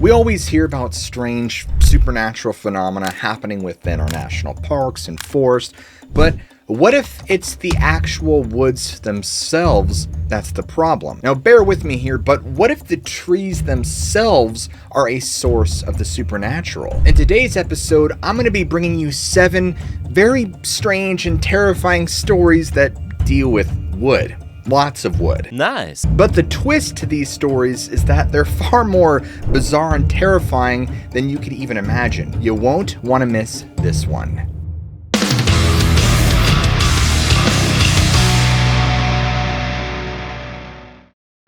We always hear about strange supernatural phenomena happening within our national parks and forests, but what if it's the actual woods themselves that's the problem? Now bear with me here, but what if the trees themselves are a source of the supernatural? In today's episode, I'm going to be bringing you 7 very strange and terrifying stories that deal with wood. Lots of wood. Nice. But the twist to these stories is that they're far more bizarre and terrifying than you could even imagine. You won't want to miss this one.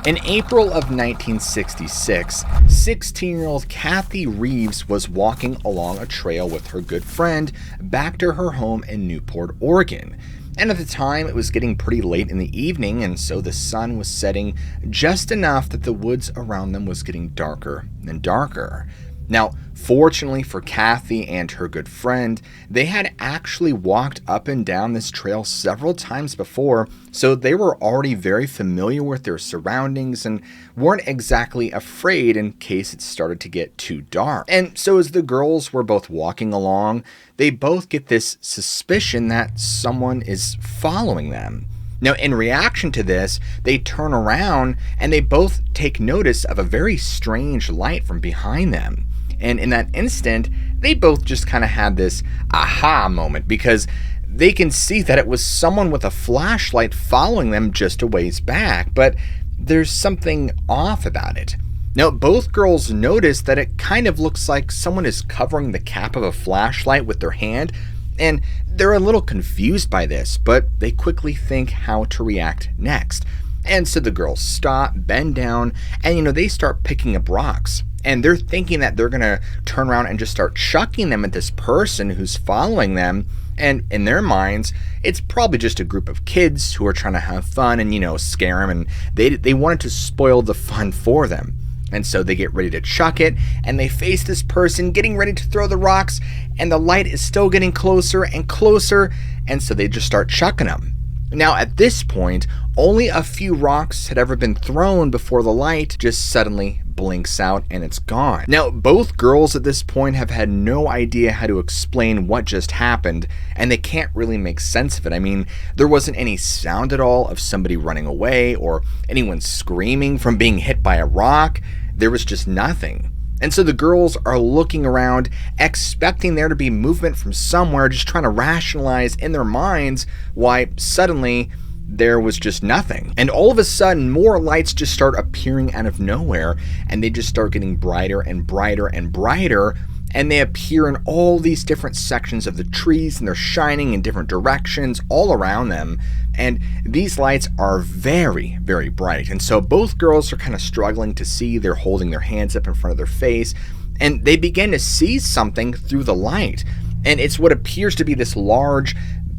In April of 1966, 16-year-old Kathy Reeves was walking along a trail with her good friend back to her home in Newport, Oregon. And at the time, it was getting pretty late in the evening, and so the sun was setting just enough that the woods around them was getting darker and darker. Now, fortunately for Kathy and her good friend, they had actually walked up and down this trail several times before, so they were already very familiar with their surroundings and weren't exactly afraid in case it started to get too dark. And so as the girls were both walking along, they both get this suspicion that someone is following them. Now, in reaction to this, they turn around and they both take notice of a very strange light from behind them. And in that instant, they both just kind of had this aha moment because they can see that it was someone with a flashlight following them just a ways back, but there's something off about it. Now, both girls notice that it kind of looks like someone is covering the cap of a flashlight with their hand, and they're a little confused by this, but they quickly think how to react next. And so the girls stop, bend down, and they start picking up rocks. And they're thinking that they're going to turn around and just start chucking them at this person who's following them. And in their minds, it's probably just a group of kids who are trying to have fun and, scare them. And they wanted to spoil the fun for them. And so they get ready to chuck it. And they face this person getting ready to throw the rocks. And the light is still getting closer and closer. And so they just start chucking them. Now, at this point, only a few rocks had ever been thrown before the light just suddenly blinks out and it's gone. Now, both girls at this point have had no idea how to explain what just happened, and they can't really make sense of it. I mean, there wasn't any sound at all of somebody running away or anyone screaming from being hit by a rock. There was just nothing. And so the girls are looking around, expecting there to be movement from somewhere, just trying to rationalize in their minds why suddenly there was just nothing. And all of a sudden, more lights just start appearing out of nowhere, and they just start getting brighter and brighter and brighter, and they appear in all these different sections of the trees, and they're shining in different directions all around them. And these lights are very, very bright. And so both girls are kind of struggling to see. They're holding their hands up in front of their face, and they begin to see something through the light. And it's what appears to be this large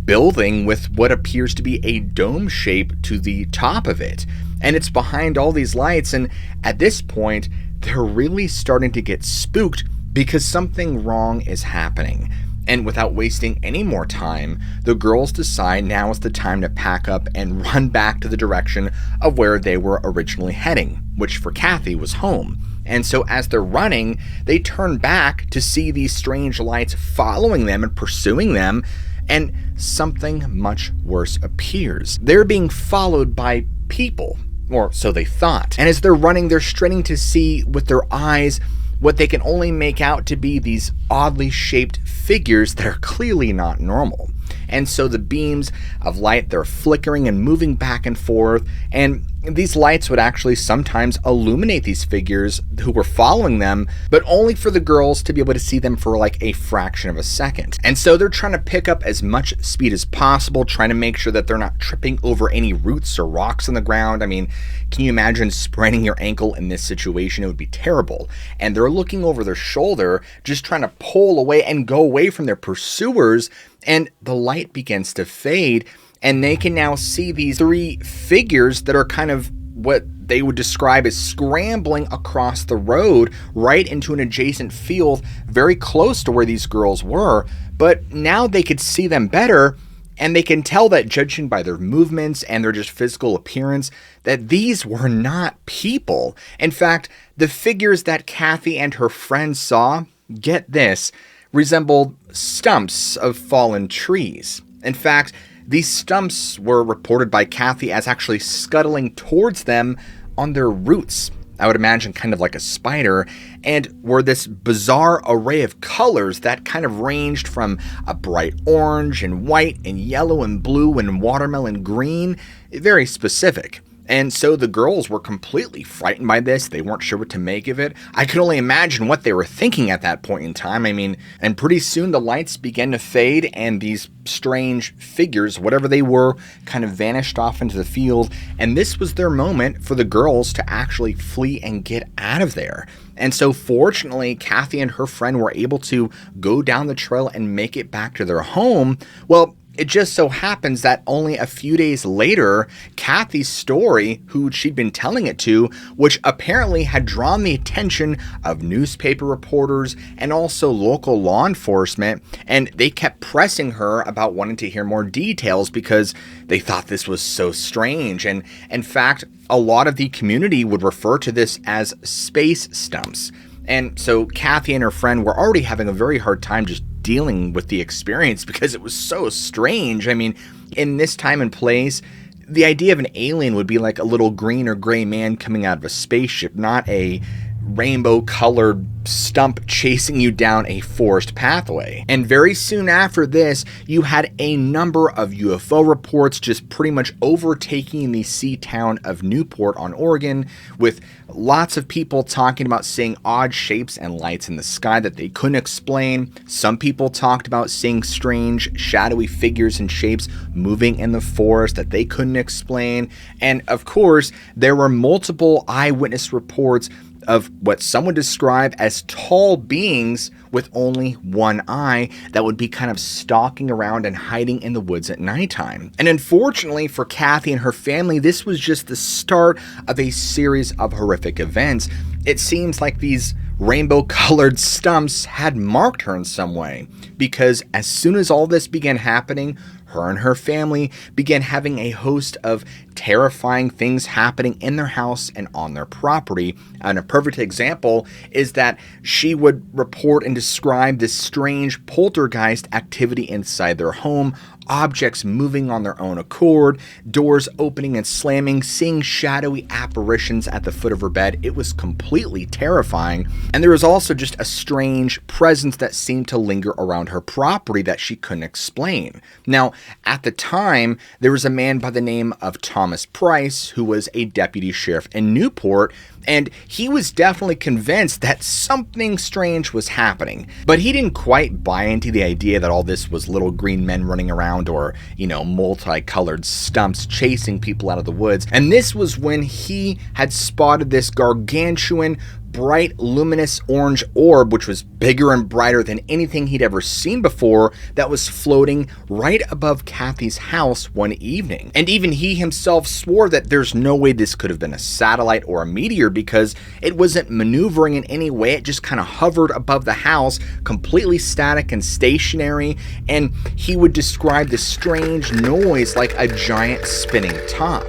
building with what appears to be a dome shape to the top of it. And it's behind all these lights. And at this point, they're really starting to get spooked because something wrong is happening. And without wasting any more time, the girls decide now is the time to pack up and run back to the direction of where they were originally heading, which for Kathy was home. And so as they're running, they turn back to see these strange lights following them and pursuing them, and something much worse appears. They're being followed by people, or so they thought. And as they're running, they're straining to see with their eyes what they can only make out to be these oddly shaped figures that are clearly not normal. And so the beams of light, they're flickering and moving back and forth, and these lights would actually sometimes illuminate these figures who were following them, but only for the girls to be able to see them for like a fraction of a second. And so they're trying to pick up as much speed as possible, trying to make sure that they're not tripping over any roots or rocks on the ground. I mean, can you imagine spraining your ankle in this situation? It would be terrible. And they're looking over their shoulder, just trying to pull away and go away from their pursuers, and the light begins to fade. And they can now see these 3 figures that are kind of what they would describe as scrambling across the road right into an adjacent field very close to where these girls were. But now they could see them better, And they can tell that, judging by their movements and their just physical appearance, that these were not people. In fact, the figures that Kathy and her friends saw, get this, resembled stumps of fallen trees. In fact, these stumps were reported by Kathy as actually scuttling towards them on their roots. I would imagine kind of like a spider, and were this bizarre array of colors that kind of ranged from a bright orange and white and yellow and blue and watermelon green, very specific. And so the girls were completely frightened by this. They weren't sure what to make of it. I could only imagine what they were thinking at that point in time. I mean, and pretty soon the lights began to fade and these strange figures, whatever they were, kind of vanished off into the field. And this was their moment for the girls to actually flee and get out of there. And so fortunately, Kathy and her friend were able to go down the trail and make it back to their home. Well, it just so happens that only a few days later, Kathy's story, who she'd been telling it to, which apparently had drawn the attention of newspaper reporters and also local law enforcement, and they kept pressing her about wanting to hear more details because they thought this was so strange. And in fact, a lot of the community would refer to this as space stumps. And so Kathy and her friend were already having a very hard time just dealing with the experience because it was so strange. I mean, in this time and place, the idea of an alien would be like a little green or gray man coming out of a spaceship, not a rainbow-colored stump chasing you down a forest pathway. And very soon after this, you had a number of UFO reports just pretty much overtaking the sea town of Newport on Oregon, with lots of people talking about seeing odd shapes and lights in the sky that they couldn't explain. Some people talked about seeing strange, shadowy figures and shapes moving in the forest that they couldn't explain. And of course, there were multiple eyewitness reports of what some would describe as tall beings with only one eye that would be kind of stalking around and hiding in the woods at nighttime. And unfortunately for Kathy and her family, this was just the start of a series of horrific events. It seems like these rainbow-colored stumps had marked her in some way, because as soon as all this began happening, her and her family began having a host of terrifying things happening in their house and on their property. And a perfect example is that she would report and describe this strange poltergeist activity inside their home, objects moving on their own accord, doors opening and slamming, seeing shadowy apparitions at the foot of her bed. It was completely terrifying. And there was also just a strange presence that seemed to linger around her property that she couldn't explain. Now, at the time, there was a man by the name of Thomas Price, who was a deputy sheriff in Newport, and he was definitely convinced that something strange was happening. But he didn't quite buy into the idea that all this was little green men running around or, multicolored stumps chasing people out of the woods. And this was when he had spotted this gargantuan, bright, luminous orange orb, which was bigger and brighter than anything he'd ever seen before, that was floating right above Kathy's house one evening. And even he himself swore that there's no way this could have been a satellite or a meteor, because it wasn't maneuvering in any way. It just kind of hovered above the house, completely static and stationary, and he would describe this strange noise like a giant spinning top.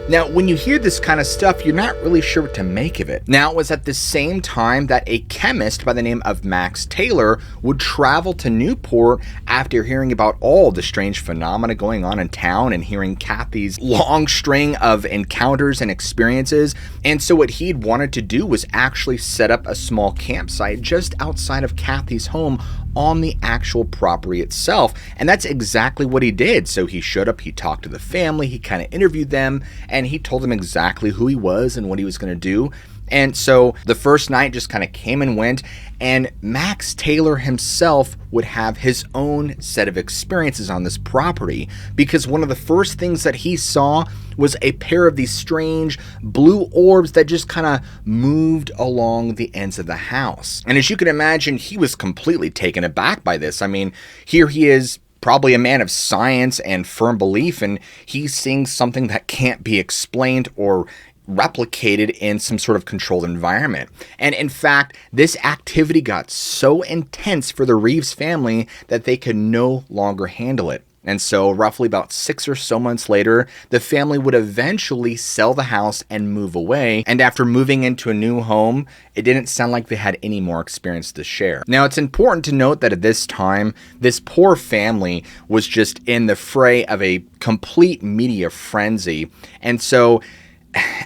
Now, when you hear this kind of stuff, you're not really sure what to make of it. Now, it was at the same time that a chemist by the name of Max Taylor would travel to Newport after hearing about all the strange phenomena going on in town and hearing Kathy's long string of encounters and experiences. And so what he'd wanted to do was actually set up a small campsite just outside of Kathy's home on the actual property itself. And that's exactly what he did. So he showed up, he talked to the family, he kind of interviewed them, and he told them exactly who he was and what he was going to do. And so the first night just kind of came and went, and Max Taylor himself would have his own set of experiences on this property, because one of the first things that he saw was a pair of these strange blue orbs that just kind of moved along the ends of the house. And as you can imagine, he was completely taken aback by this. I mean, here he is, probably a man of science and firm belief, and he's seeing something that can't be explained or replicated in some sort of controlled environment. And in fact, this activity got so intense for the Reeves family that they could no longer handle it. And so roughly about 6 or so months later, the family would eventually sell the house and move away. And after moving into a new home, it didn't sound like they had any more experience to share. Now, it's important to note that at this time, this poor family was just in the fray of a complete media frenzy. And so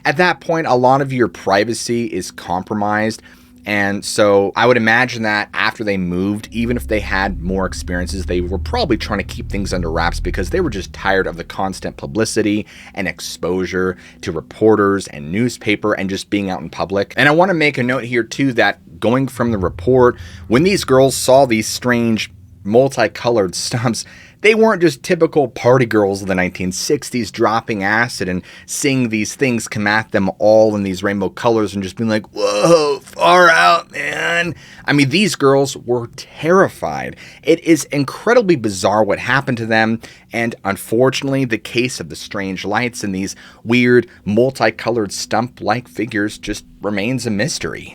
at that point, a lot of your privacy is compromised. And so I would imagine that after they moved, even if they had more experiences, they were probably trying to keep things under wraps because they were just tired of the constant publicity and exposure to reporters and newspaper and just being out in public. And I want to make a note here too that going from the report, when these girls saw these strange multicolored stumps, they weren't just typical party girls of the 1960s dropping acid and seeing these things come at them all in these rainbow colors and just being like, whoa, far out, man. I mean, these girls were terrified. It is incredibly bizarre what happened to them, and unfortunately, the case of the strange lights and these weird multicolored stump-like figures just remains a mystery.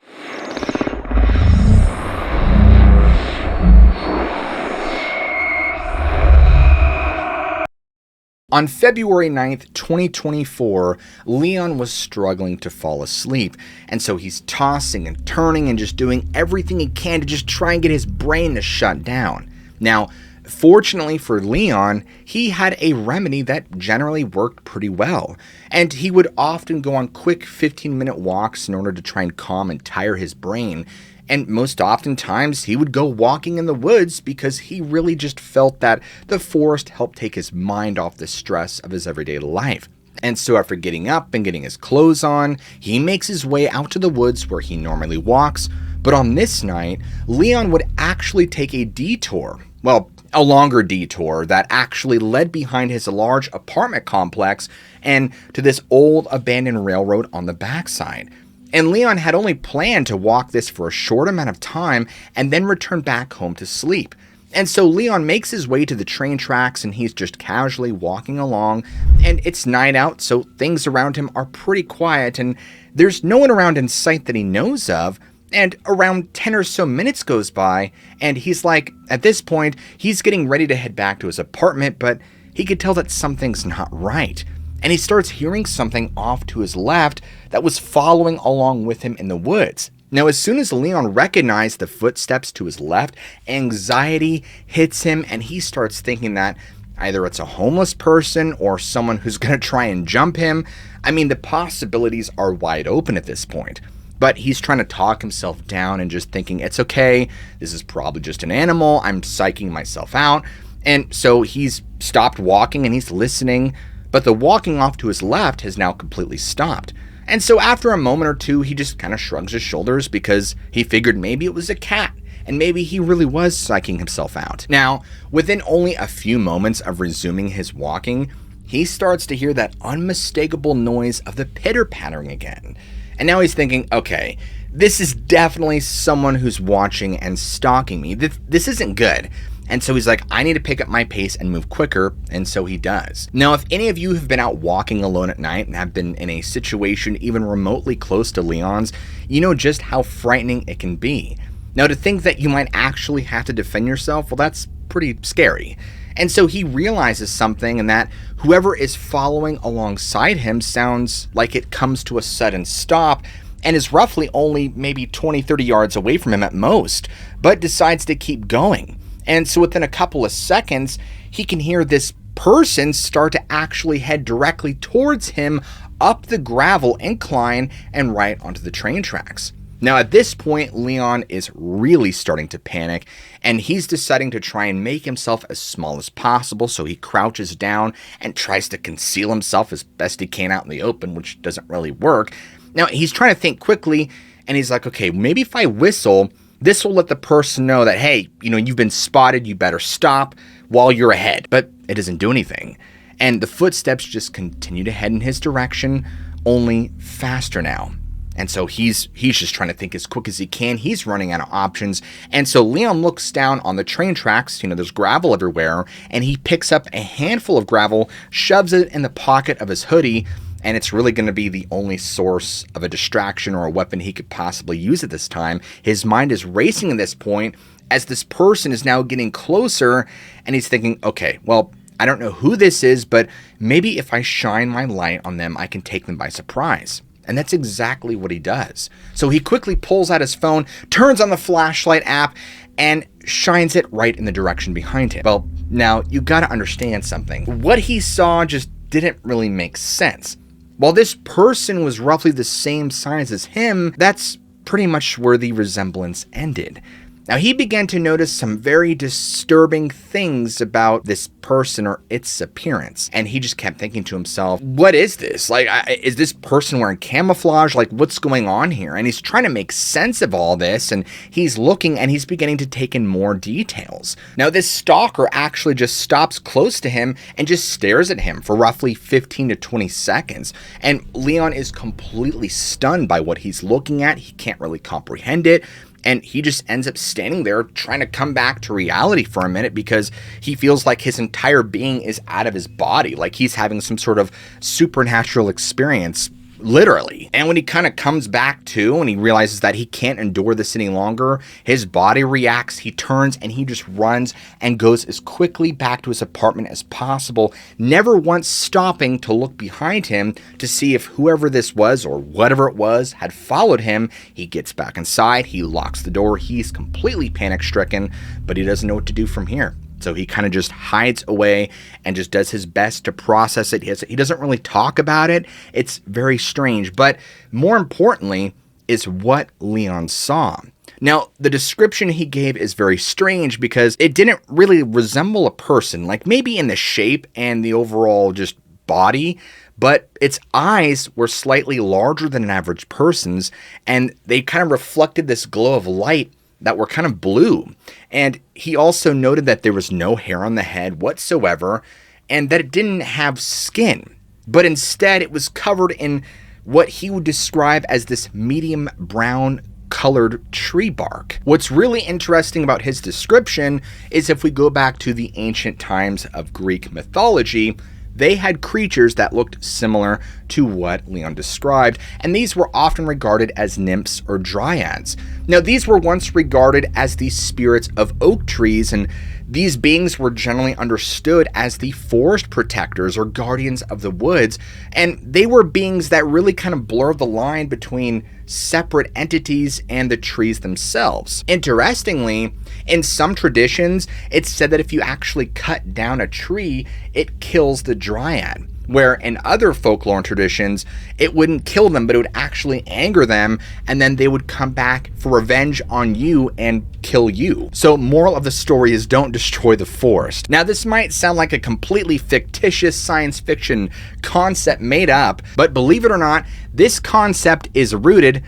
On February 9th, 2024, Leon was struggling to fall asleep, and so he's tossing and turning and just doing everything he can to just try and get his brain to shut down. Now, fortunately for Leon, he had a remedy that generally worked pretty well, and he would often go on quick 15-minute walks in order to try and calm and tire his brain. And most oftentimes, he would go walking in the woods because he really just felt that the forest helped take his mind off the stress of his everyday life. And so after getting up and getting his clothes on, he makes his way out to the woods where he normally walks. But on this night, Leon would actually take a detour. Well, a longer detour that actually led behind his large apartment complex and to this old abandoned railroad on the backside. And Leon had only planned to walk this for a short amount of time and then return back home to sleep. And so Leon makes his way to the train tracks and he's just casually walking along, and it's night out, so things around him are pretty quiet and there's no one around in sight that he knows of. And around 10 or so minutes goes by and he's like, at this point, he's getting ready to head back to his apartment, but he could tell that something's not right. And he starts hearing something off to his left that was following along with him in the woods. Now, as soon as Leon recognized the footsteps to his left, anxiety hits him and he starts thinking that either it's a homeless person or someone who's going to try and jump him. I mean, the possibilities are wide open at this point. But he's trying to talk himself down and just thinking, it's okay, this is probably just an animal, I'm psyching myself out. And so he's stopped walking and he's listening. But the walking off to his left has now completely stopped. And so after a moment or two, he just kind of shrugs his shoulders because he figured maybe it was a cat and maybe he really was psyching himself out. Now, within only a few moments of resuming his walking, he starts to hear that unmistakable noise of the pitter-pattering again. And now he's thinking, okay, this is definitely someone who's watching and stalking me. This isn't good. And so he's like, I need to pick up my pace and move quicker, and so he does. Now, if any of you have been out walking alone at night and have been in a situation even remotely close to Leon's, you know just how frightening it can be. Now, to think that you might actually have to defend yourself, well, that's pretty scary. And so he realizes something, and that whoever is following alongside him sounds like it comes to a sudden stop and is roughly only maybe 20-30 yards away from him at most, but decides to keep going. And so within a couple of seconds, he can hear this person start to actually head directly towards him up the gravel incline and right onto the train tracks. Now at this point, Leon is really starting to panic and he's deciding to try and make himself as small as possible, so he crouches down and tries to conceal himself as best he can out in the open, which doesn't really work. Now he's trying to think quickly and he's like, okay, maybe if I whistle, this will let the person know that, hey, you've been spotted, you better stop while you're ahead. But it doesn't do anything. And the footsteps just continue to head in his direction, only faster now. And so he's just trying to think as quick as he can. He's running out of options. And so Leon looks down on the train tracks, there's gravel everywhere, and he picks up a handful of gravel, shoves it in the pocket of his hoodie, and it's really going to be the only source of a distraction or a weapon he could possibly use at this time. His mind is racing at this point as this person is now getting closer, and he's thinking, okay, well, I don't know who this is, but maybe if I shine my light on them, I can take them by surprise. And that's exactly what he does. So he quickly pulls out his phone, turns on the flashlight app, and shines it right in the direction behind him. Well, now you gotta understand something. What he saw just didn't really make sense. While this person was roughly the same size as him, that's pretty much where the resemblance ended. Now, he began to notice some very disturbing things about this person or its appearance. And he just kept thinking to himself, what is this? Like, is this person wearing camouflage? Like, what's going on here? And he's trying to make sense of all this. And he's looking and he's beginning to take in more details. Now, this stalker actually just stops close to him and just stares at him for roughly 15 to 20 seconds. And Leon is completely stunned by what he's looking at. He can't really comprehend it. And he just ends up standing there trying to come back to reality for a minute because he feels like his entire being is out of his body, like he's having some sort of supernatural experience, literally. And when he kind of comes back to and he realizes that he can't endure this any longer, his body reacts, he turns and he just runs and goes as quickly back to his apartment as possible, never once stopping to look behind him to see if whoever this was or whatever it was had followed him. He gets back inside, he locks the door, he's completely panic-stricken, but he doesn't know what to do from here. So he kind of just hides away and just does his best to process it. He doesn't really talk about it. It's very strange. But more importantly is what Leon saw. Now, the description he gave is very strange because it didn't really resemble a person, like maybe in the shape and the overall just body, but its eyes were slightly larger than an average person's, and they kind of reflected this glow of light that were kind of blue. And he also noted that there was no hair on the head whatsoever, and that it didn't have skin, but instead it was covered in what he would describe as this medium brown colored tree bark. What's really interesting about his description is if we go back to the ancient times of Greek mythology, they had creatures that looked similar to what Leon described, and these were often regarded as nymphs or dryads. Now, these were once regarded as the spirits of oak trees, and these beings were generally understood as the forest protectors or guardians of the woods, and they were beings that really kind of blurred the line between separate entities and the trees themselves. Interestingly, in some traditions, it's said that if you actually cut down a tree, it kills the dryad. Where in other folklore and traditions, it wouldn't kill them, but it would actually anger them, and then they would come back for revenge on you and kill you. So moral of the story is don't destroy the forest. Now, this might sound like a completely fictitious science fiction concept made up, but believe it or not, this concept is rooted,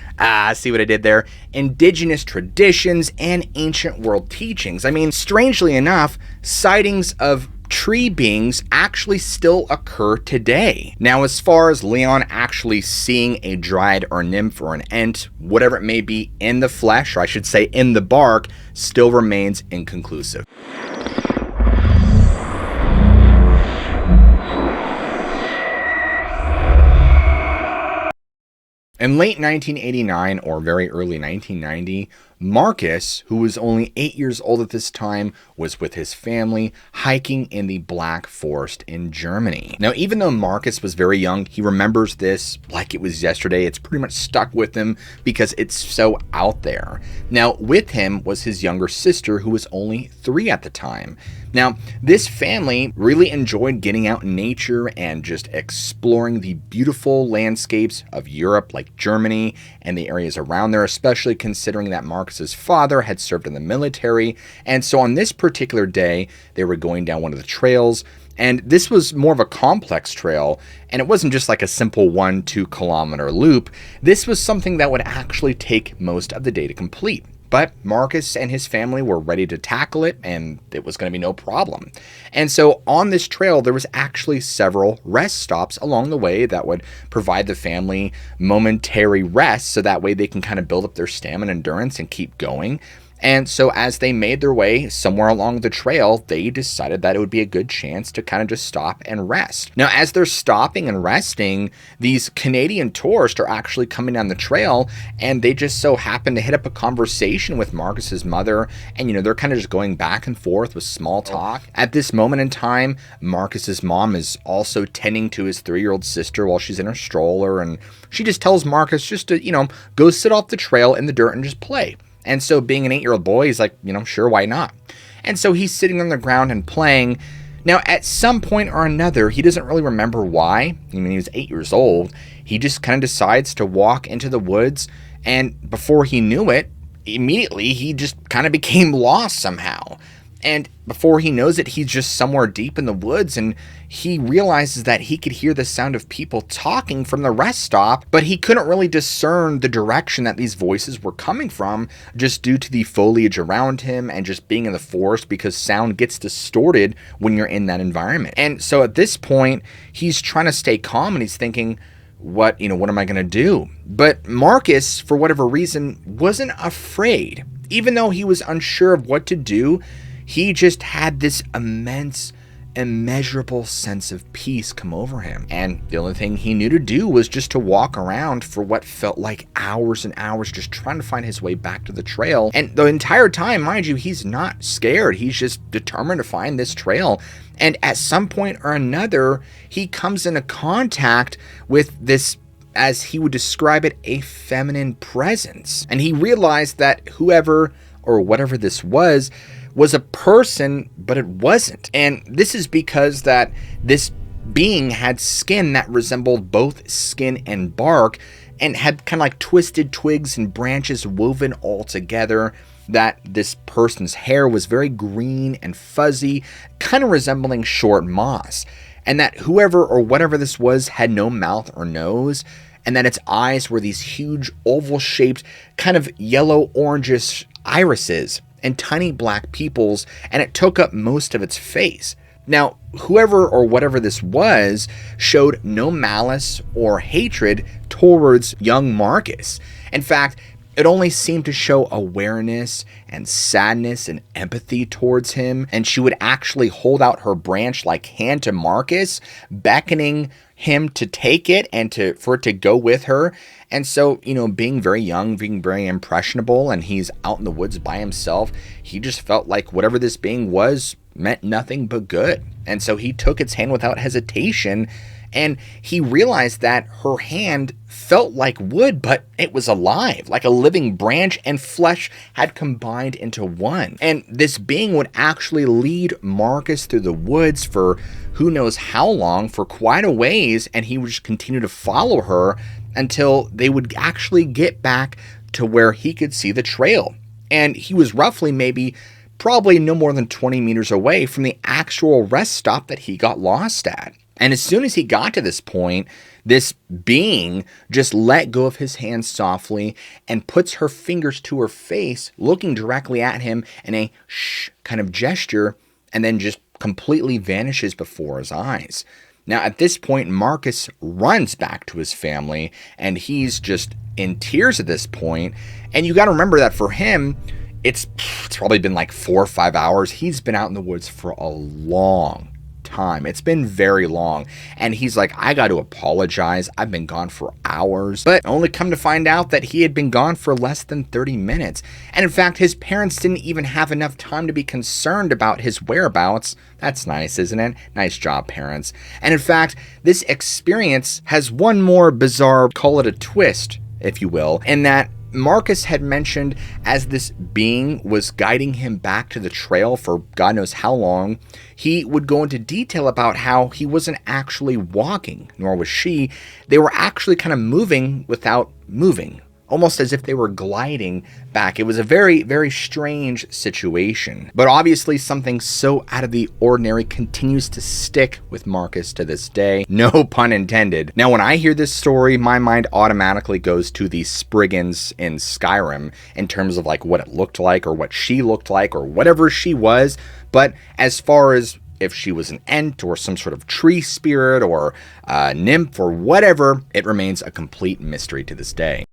see what I did there, indigenous traditions and ancient world teachings. I mean, strangely enough, sightings of tree beings actually still occur today. Now, as far as Leon actually seeing a dryad or nymph or an ent, whatever it may be, in the flesh, or I should say in the bark, still remains inconclusive. In late 1989 or very early 1990, Marcus, who was only 8 years old at this time, was with his family hiking in the Black Forest in Germany. Now, even though Marcus was very young, he remembers this like it was yesterday. It's pretty much stuck with him because it's so out there. Now, with him was his younger sister, who was only 3 at the time. Now, this family really enjoyed getting out in nature and just exploring the beautiful landscapes of Europe, like Germany and the areas around there, especially considering that Marcus's father had served in the military. And so on this particular day, they were going down one of the trails, and this was more of a complex trail, and it wasn't just like a simple 1-2 kilometer loop. This was something that would actually take most of the day to complete. But Marcus and his family were ready to tackle it, and it was going to be no problem. And so on this trail, there was actually several rest stops along the way that would provide the family momentary rest, so that way they can kind of build up their stamina and endurance and keep going. And so as they made their way somewhere along the trail, they decided that it would be a good chance to kind of just stop and rest. Now, as they're stopping and resting, these Canadian tourists are actually coming down the trail, and they just so happen to hit up a conversation with Marcus's mother. And, they're kind of just going back and forth with small talk. At this moment in time, Marcus's mom is also tending to his 3-year-old sister while she's in her stroller. And she just tells Marcus just to, go sit off the trail in the dirt and just play. And so being an 8-year-old boy, he's like, sure, why not? And so he's sitting on the ground and playing. Now, at some point or another, he doesn't really remember why. He was 8 years old. He just kind of decides to walk into the woods. And before he knew it, immediately he just kind of became lost somehow. And before he knows it, he's just somewhere deep in the woods, and he realizes that he could hear the sound of people talking from the rest stop, but he couldn't really discern the direction that these voices were coming from, just due to the foliage around him and just being in the forest, because sound gets distorted when you're in that environment. And so at this point, he's trying to stay calm, and he's thinking, what am I going to do? But Marcus, for whatever reason, wasn't afraid. Even though he was unsure of what to do, he just had this immense, immeasurable sense of peace come over him. And the only thing he knew to do was just to walk around for what felt like hours and hours, just trying to find his way back to the trail. And the entire time, mind you, he's not scared. He's just determined to find this trail. And at some point or another, he comes into contact with this, as he would describe it, a feminine presence. And he realized that whoever or whatever this was a person, but it wasn't. And this is because that this being had skin that resembled both skin and bark, and had kind of like twisted twigs and branches woven all together. That this person's hair was very green and fuzzy, kind of resembling short moss. And that whoever or whatever this was had no mouth or nose, and that its eyes were these huge oval-shaped, kind of yellow-orangish irises and tiny black pupils, and it took up most of its face. Now, whoever or whatever this was showed no malice or hatred towards young Marcus. In fact, it only seemed to show awareness and sadness and empathy towards him, and she would actually hold out her branch-like hand to Marcus, beckoning him to take it and for it to go with her. And so, being very young, being very impressionable, and he's out in the woods by himself, he just felt like whatever this being was meant nothing but good. And so he took its hand without hesitation, and he realized that her hand felt like wood, but it was alive, like a living branch and flesh had combined into one. And this being would actually lead Marcus through the woods for who knows how long, for quite a ways, and he would just continue to follow her until they would actually get back to where he could see the trail. And he was roughly probably no more than 20 meters away from the actual rest stop that he got lost at. And as soon as he got to this point, this being just let go of his hand softly and puts her fingers to her face, looking directly at him in a shh kind of gesture, and then just completely vanishes before his eyes. Now, at this point, Marcus runs back to his family, and he's just in tears at this point. And you got to remember that for him, it's probably been like 4 or 5 hours. He's been out in the woods for a long time. It's been very long. And he's like, I got to apologize. I've been gone for hours. But only come to find out that he had been gone for less than 30 minutes. And in fact, his parents didn't even have enough time to be concerned about his whereabouts. That's nice, isn't it? Nice job, parents. And in fact, this experience has one more bizarre, call it a twist, if you will, in that Marcus had mentioned as this being was guiding him back to the trail for God knows how long, he would go into detail about how he wasn't actually walking, nor was she. They were actually kind of moving without moving, almost as if they were gliding back. It was a very, very strange situation. But obviously something so out of the ordinary continues to stick with Marcus to this day. No pun intended. Now, when I hear this story, my mind automatically goes to the Spriggans in Skyrim in terms of like what it looked like or what she looked like or whatever she was. But as far as if she was an ent or some sort of tree spirit or nymph or whatever, it remains a complete mystery to this day.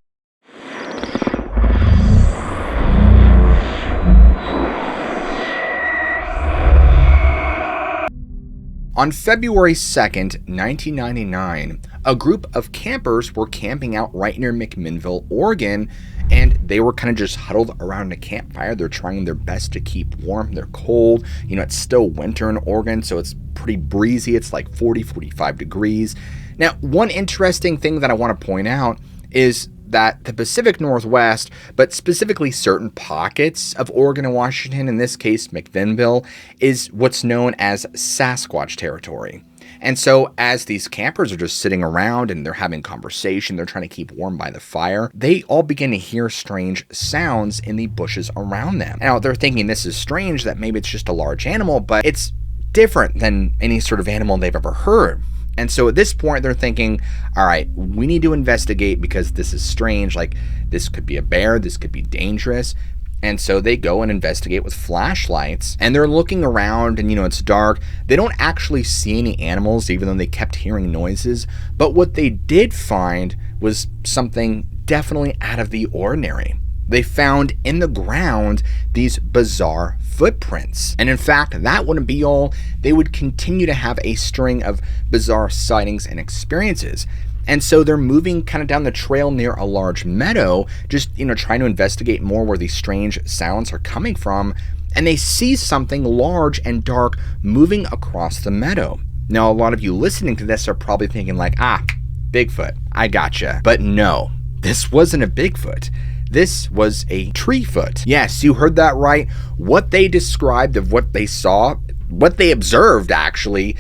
On February 2nd, 1999, a group of campers were camping out right near McMinnville, Oregon, and they were kind of just huddled around a campfire. They're trying their best to keep warm. They're cold. It's still winter in Oregon, so it's pretty breezy. It's like 40, 45 degrees. Now, one interesting thing that I want to point out is that the Pacific Northwest, but specifically certain pockets of Oregon and Washington, in this case McMinnville, is what's known as Sasquatch territory. And so as these campers are just sitting around and they're having conversation, they're trying to keep warm by the fire, they all begin to hear strange sounds in the bushes around them. Now, they're thinking this is strange, that maybe it's just a large animal, but it's different than any sort of animal they've ever heard. And so at this point, they're thinking, all right, we need to investigate because this is strange. Like, this could be a bear, this could be dangerous. And so they go and investigate with flashlights, and they're looking around, and it's dark. They don't actually see any animals, even though they kept hearing noises. But what they did find was something definitely out of the ordinary. They found in the ground these bizarre footprints. And in fact, that wouldn't be all. They would continue to have a string of bizarre sightings and experiences. And so they're moving kind of down the trail near a large meadow, just, trying to investigate more where these strange sounds are coming from. And they see something large and dark moving across the meadow. Now, a lot of you listening to this are probably thinking like, Bigfoot, I gotcha. But no, this wasn't a Bigfoot. This was a tree foot. Yes, you heard that right. What they described of what they saw, what they observed actually,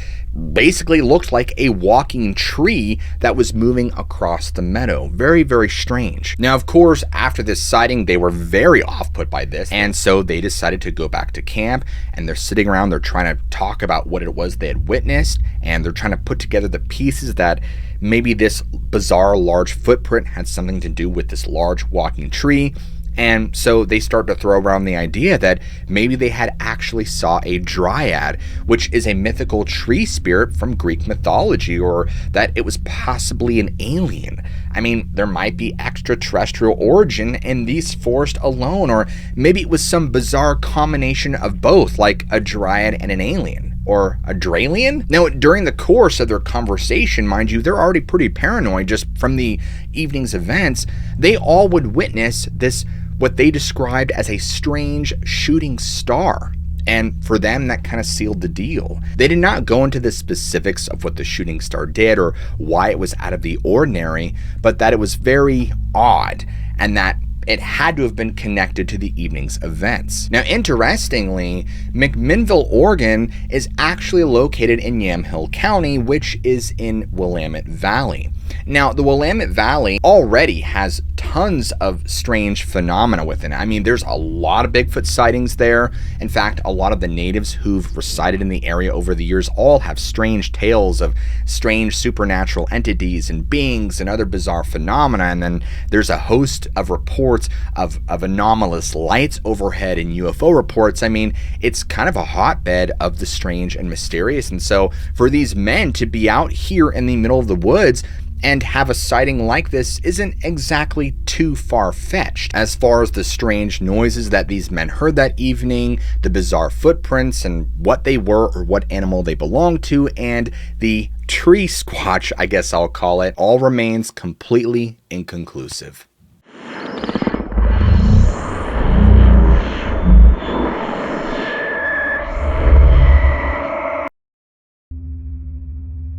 basically looked like a walking tree that was moving across the meadow. Very, very strange. Now, of course, after this sighting, they were very off-put by this, and so they decided to go back to camp, and they're sitting around, they're trying to talk about what it was they had witnessed, and they're trying to put together the pieces that maybe this bizarre large footprint had something to do with this large walking tree. And so they start to throw around the idea that maybe they had actually saw a dryad, which is a mythical tree spirit from Greek mythology, or that it was possibly an alien. I mean, there might be extraterrestrial origin in these forests alone, or maybe it was some bizarre combination of both, like a dryad and an alien. Or a Dralian? Now, during the course of their conversation, mind you, they're already pretty paranoid just from the evening's events. They all would witness this, what they described as a strange shooting star. And for them, that kind of sealed the deal. They did not go into the specifics of what the shooting star did or why it was out of the ordinary, but that it was very odd and that it had to have been connected to the evening's events. Now, interestingly, McMinnville, Oregon is actually located in Yamhill County, which is in Willamette Valley. Now, the Willamette Valley already has tons of strange phenomena within it. I mean, there's a lot of Bigfoot sightings there. In fact, a lot of the natives who've resided in the area over the years all have strange tales of strange supernatural entities and beings and other bizarre phenomena. And then there's a host of reports of anomalous lights overhead and UFO reports. I mean, it's kind of a hotbed of the strange and mysterious. And so for these men to be out here in the middle of the woods and have a sighting like this isn't exactly too far-fetched. As far as the strange noises that these men heard that evening, the bizarre footprints and what they were or what animal they belonged to, and the tree squatch, I guess I'll call it, all remains completely inconclusive.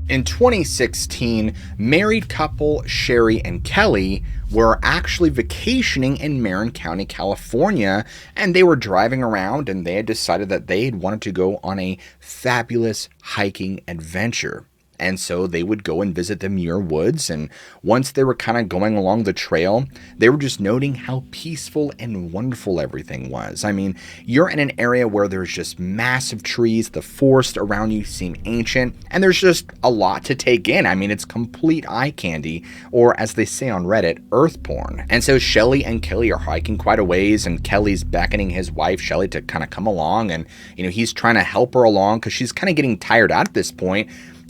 In 2016, married couple Sherry and Kelly were actually vacationing in Marin County, California, and they were driving around and they had decided that they had wanted to go on a fabulous hiking adventure. And so they would go and visit the Muir Woods, and once they were kind of going along the trail, they were just noting how peaceful and wonderful everything was. I mean, you're in an area where there's just massive trees, the forest around you seem ancient, and there's just a lot to take in. I mean, it's complete eye candy, or as they say on Reddit, earth porn. And so Shelly and Kelly are hiking quite a ways, and Kelly's beckoning his wife, Shelly, to kind of come along, and, he's trying to help her along because she's kind of getting tired out at this point.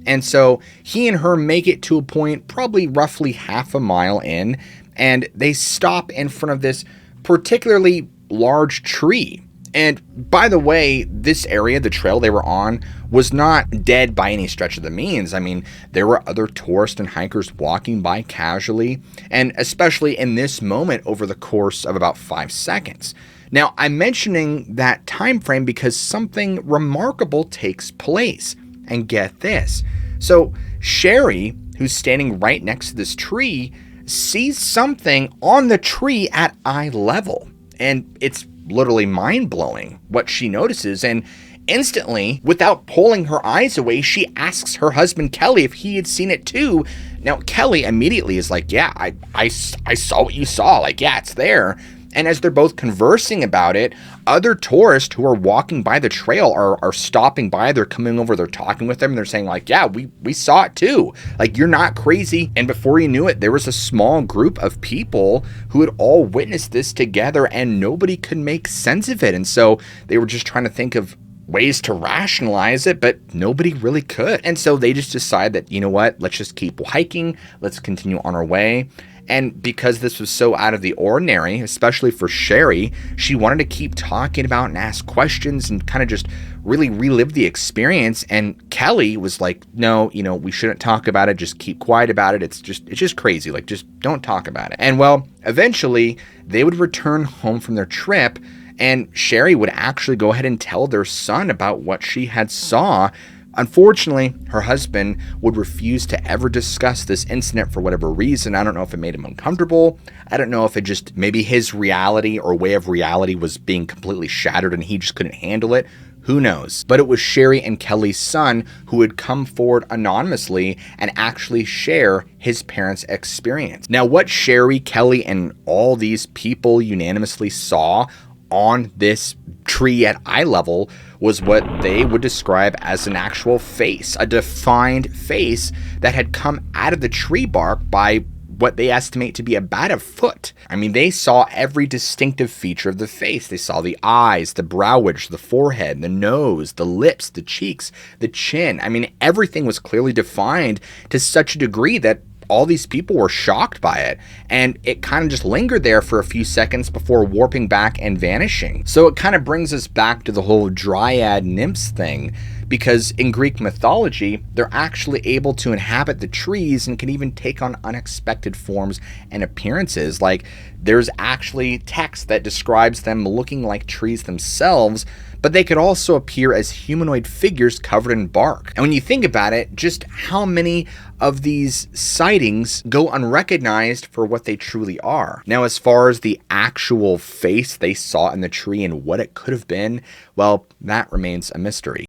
And so he and her make it to a point probably roughly half a mile in, and they stop in front of this particularly large tree. And by the way, this area, the trail they were on, was not dead by any stretch of the means. I mean, there were other tourists and hikers walking by casually, and especially in this moment over the course of about 5 seconds. Now, I'm mentioning that time frame because something remarkable takes place. And get this. So, Sherry, who's standing right next to this tree, sees something on the tree at eye level. And it's literally mind-blowing what she notices, and instantly, without pulling her eyes away, she asks her husband Kelly if he had seen it too. Now Kelly immediately is like, yeah, I saw what you saw, like, yeah, it's there. And as they're both conversing about it, other tourists who are walking by the trail are stopping by. They're coming over, they're talking with them, and they're saying like, yeah, we saw it too. Like, you're not crazy. And before you knew it, there was a small group of people who had all witnessed this together, and nobody could make sense of it. And so they were just trying to think of ways to rationalize it, but nobody really could. And so they just decided that, you know what, let's just keep hiking. Let's continue on our way. And because this was so out of the ordinary, especially for Sherry, she wanted to keep talking about and ask questions and kind of just really relive the experience. And Kelly was like, no, we shouldn't talk about it. Just keep quiet about it. It's just crazy. Like, just don't talk about it. And well, eventually they would return home from their trip, and Sherry would actually go ahead and tell their son about what she had saw. Unfortunately, her husband would refuse to ever discuss this incident for whatever reason. I don't know if it made him uncomfortable. I don't know if it just, maybe his reality or way of reality was being completely shattered and he just couldn't handle it. Who knows? But it was Sherry and Kelly's son who would come forward anonymously and actually share his parents' experience. Now, what Sherry, Kelly, and all these people unanimously saw on this tree at eye level was what they would describe as an actual face, a defined face that had come out of the tree bark by what they estimate to be about a foot. I mean, they saw every distinctive feature of the face. They saw the eyes, the brow ridge, the forehead, the nose, the lips, the cheeks, the chin. I mean, everything was clearly defined to such a degree that all these people were shocked by it, and it kind of just lingered there for a few seconds before warping back and vanishing. So it kind of brings us back to the whole dryad nymphs thing, because in Greek mythology, they're actually able to inhabit the trees and can even take on unexpected forms and appearances. Like, there's actually text that describes them looking like trees themselves, but they could also appear as humanoid figures covered in bark. And when you think about it, just how many of these sightings go unrecognized for what they truly are. Now, as far as the actual face they saw in the tree and what it could have been, well, that remains a mystery.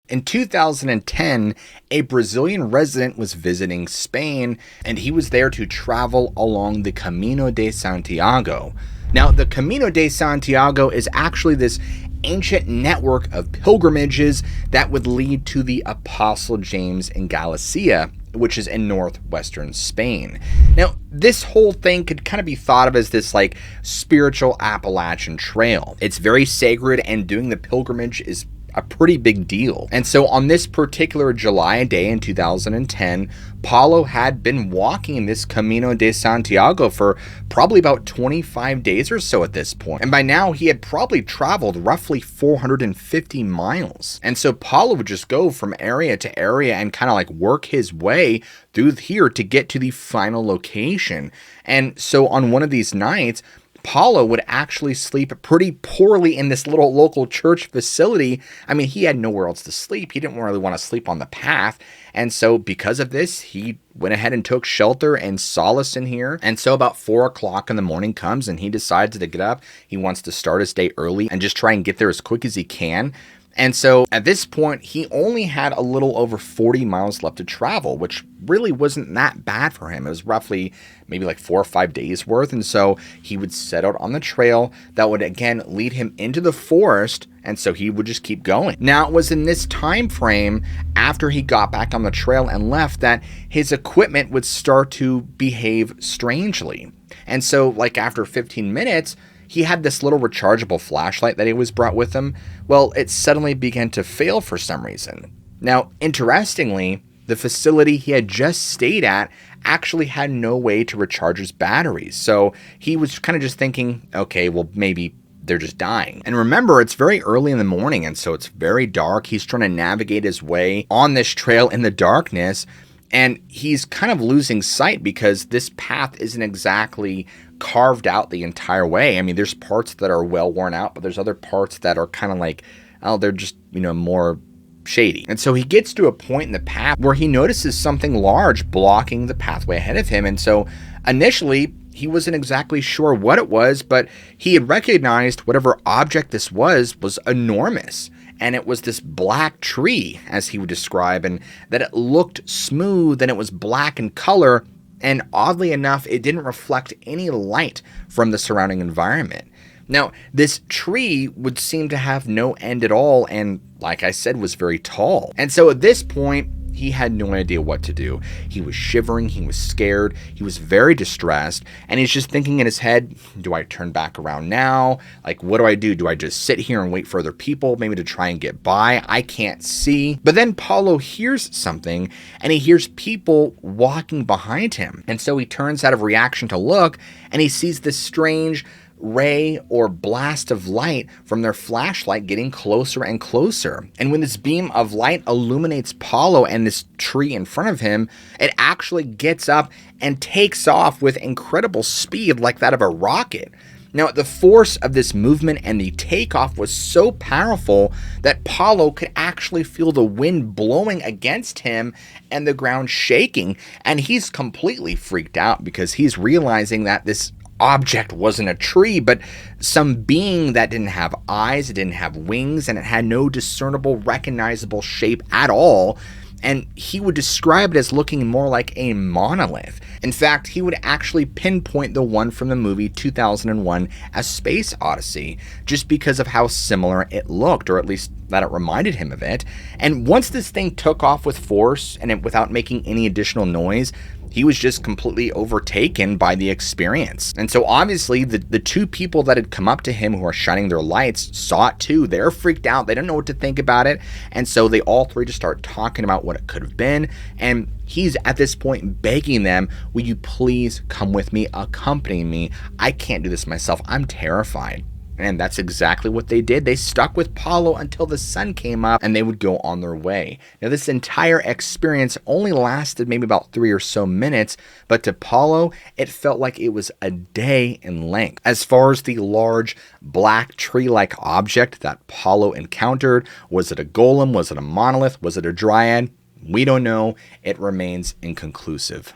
In 2010, a Brazilian resident was visiting Spain, and he was there to travel along the Camino de Santiago. Now, the Camino de Santiago is actually this ancient network of pilgrimages that would lead to the Apostle James in Galicia, which is in northwestern Spain. Now, this whole thing could kind of be thought of as this like spiritual Appalachian trail. It's very sacred, and doing the pilgrimage is a pretty big deal. And so on this particular July day in 2010, Paulo had been walking in this Camino de Santiago for probably about 25 days or so at this point. And by now he had probably traveled roughly 450 miles. And so Paulo would just go from area to area and kind of like work his way through here to get to the final location. And so on one of these nights, Paulo would actually sleep pretty poorly in this little local church facility. I mean, he had nowhere else to sleep. He didn't really want to sleep on the path. And so because of this, he went ahead and took shelter and solace in here. And so about 4 o'clock in the morning comes and he decides to get up. He wants to start his day early and just try and get there as quick as he can. And so at this point, he only had a little over 40 miles left to travel, which really wasn't that bad for him. It was roughly maybe like 4 or 5 days worth. And so he would set out on the trail that would again lead him into the forest. And so he would just keep going. Now, it was in this time frame after he got back on the trail and left that his equipment would start to behave strangely. And so like after 15 minutes, he had this little rechargeable flashlight that he was brought with him. Well, it suddenly began to fail for some reason. Now, interestingly, The facility he had just stayed at actually had no way to recharge his batteries. So he was kind of just thinking, okay, well, maybe they're just dying. And remember, it's very early in the morning, and so it's very dark. He's trying to navigate his way on this trail in the darkness, and he's kind of losing sight because this path isn't exactly carved out the entire way. I mean, there's parts that are well worn out, but there's other parts that are kind of like, oh, they're just, more shady. And so he gets to a point in the path where he notices something large blocking the pathway ahead of him. And so initially, he wasn't exactly sure what it was, but he had recognized whatever object this was enormous. And it was this black tree, as he would describe, and that it looked smooth and it was black in color. And oddly enough, it didn't reflect any light from the surrounding environment. Now, this tree would seem to have no end at all, and like I said, was very tall. And so at this point, he had no idea what to do. He was shivering, he was scared, he was very distressed, and he's just thinking in his head, do I turn back around now? Like, what do I do? Do I just sit here and wait for other people, maybe to try and get by? I can't see. But then Paulo hears something, and he hears people walking behind him. And so he turns out of reaction to look, and he sees this strange ray or blast of light from their flashlight getting closer and closer. And when this beam of light illuminates Paulo and this tree in front of him, it actually gets up and takes off with incredible speed like that of a rocket. Now, the force of this movement and the takeoff was so powerful that Paulo could actually feel the wind blowing against him and the ground shaking. And he's completely freaked out because he's realizing that this object wasn't a tree, but some being that didn't have eyes, it didn't have wings, and it had no discernible, recognizable shape at all. And he would describe it as looking more like a monolith. In fact, he would actually pinpoint the one from the movie 2001 A Space Odyssey, just because of how similar it looked, or at least that it reminded him of it. And once this thing took off with force, and without making any additional noise, he was just completely overtaken by the experience. And so obviously the two people that had come up to him who are shining their lights saw it too. They're freaked out. They don't know what to think about it. And so they all three just start talking about what it could have been. And he's at this point begging them, will you please come with me, accompany me? I can't do this myself. I'm terrified. And that's exactly what they did. They stuck with Paulo until the sun came up and they would go on their way. Now, this entire experience only lasted maybe about 3 or so minutes, but to Paulo, it felt like it was a day in length. As far as the large black tree-like object that Paulo encountered, was it a golem? Was it a monolith? Was it a dryad? We don't know. It remains inconclusive.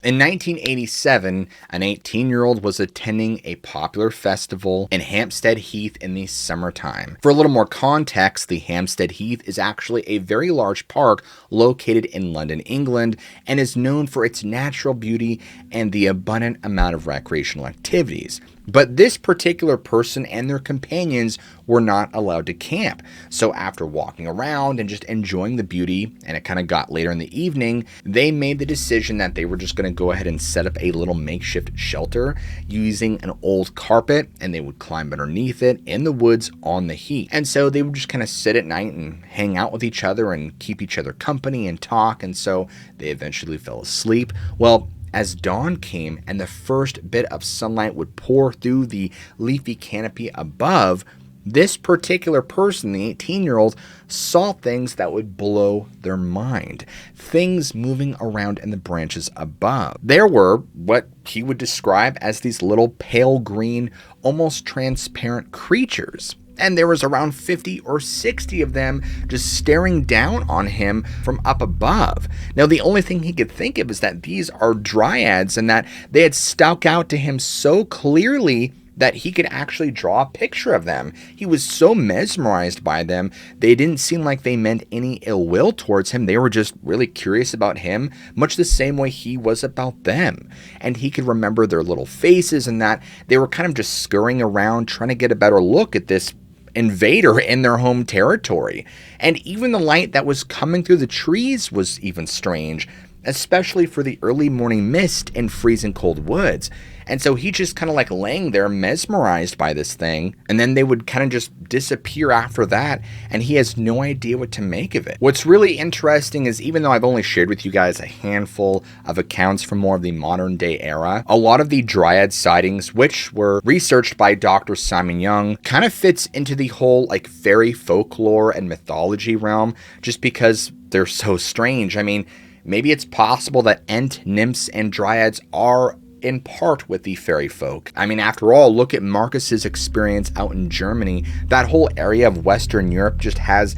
In 1987, an 18-year-old was attending a popular festival in Hampstead Heath in the summertime. For a little more context, the Hampstead Heath is actually a very large park located in London, England, and is known for its natural beauty and the abundant amount of recreational activities. But this particular person and their companions were not allowed to camp. So after walking around and just enjoying the beauty, and it kind of got later in the evening, they made the decision that they were just going to go ahead and set up a little makeshift shelter using an old carpet, and they would climb underneath it in the woods on the heath. And so they would just kind of sit at night and hang out with each other and keep each other company and talk. And so they eventually fell asleep. Well, as dawn came and the first bit of sunlight would pour through the leafy canopy above, this particular person, the 18-year-old, saw things that would blow their mind. Things moving around in the branches above. There were what he would describe as these little pale green, almost transparent creatures. And there was around 50 or 60 of them just staring down on him from up above. Now, the only thing he could think of is that these are dryads and that they had stuck out to him so clearly that he could actually draw a picture of them. He was so mesmerized by them, they didn't seem like they meant any ill will towards him. They were just really curious about him, much the same way he was about them. And he could remember their little faces and that they were kind of just scurrying around trying to get a better look at this invader in their home territory. And even the light that was coming through the trees was even strange, especially for the early morning mist in freezing cold woods. And so he's just kind of like laying there mesmerized by this thing, and then they would kind of just disappear after that, and he has no idea what to make of it. What's really interesting is, even though I've only shared with you guys a handful of accounts from more of the modern day era, a lot of the dryad sightings, which were researched by Dr. Simon Young, kind of fits into the whole like fairy folklore and mythology realm, just because they're so strange. I mean, maybe it's possible that Ent, nymphs, and dryads are in part with the fairy folk. I mean, after all, look at Marcus's experience out in Germany. That whole area of Western Europe just has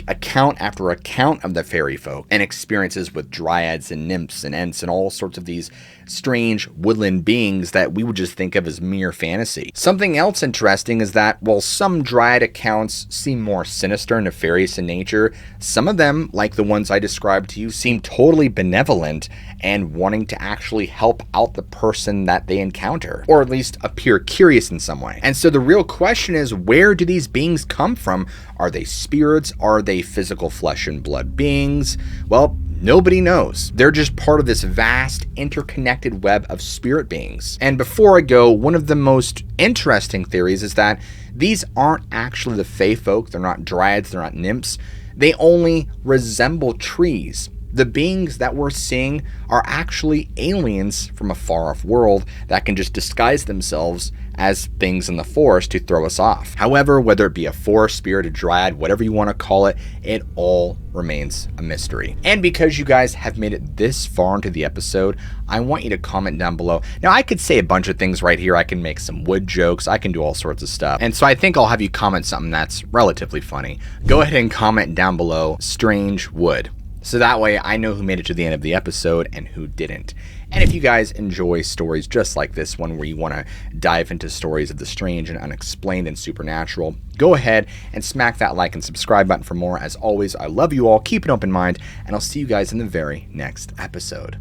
account after account of the fairy folk and experiences with dryads and nymphs and ents and all sorts of these strange woodland beings that we would just think of as mere fantasy. Something else interesting is that while some dryad accounts seem more sinister and nefarious in nature, some of them, like the ones I described to you, seem totally benevolent and wanting to actually help out the person that they encounter, or at least appear curious in some way. And so the real question is, where do these beings come from? Are they spirits? Are they physical flesh and blood beings? Well, nobody knows. They're just part of this vast, interconnected web of spirit beings. And before I go, one of the most interesting theories is that these aren't actually the fae folk. They're not dryads, they're not nymphs. They only resemble trees. The beings that we're seeing are actually aliens from a far-off world that can just disguise themselves as things in the forest to throw us off. However, whether it be a forest spirit, a dryad, whatever you want to call it, it all remains a mystery. And because you guys have made it this far into the episode, I want you to comment down below. Now, I could say a bunch of things right here. I can make some wood jokes. I can do all sorts of stuff. And so I think I'll have you comment something that's relatively funny. Go ahead and comment down below, strange wood. So that way I know who made it to the end of the episode and who didn't. And if you guys enjoy stories just like this one, where you want to dive into stories of the strange and unexplained and supernatural, go ahead and smack that like and subscribe button for more. As always, I love you all. Keep an open mind, and I'll see you guys in the very next episode.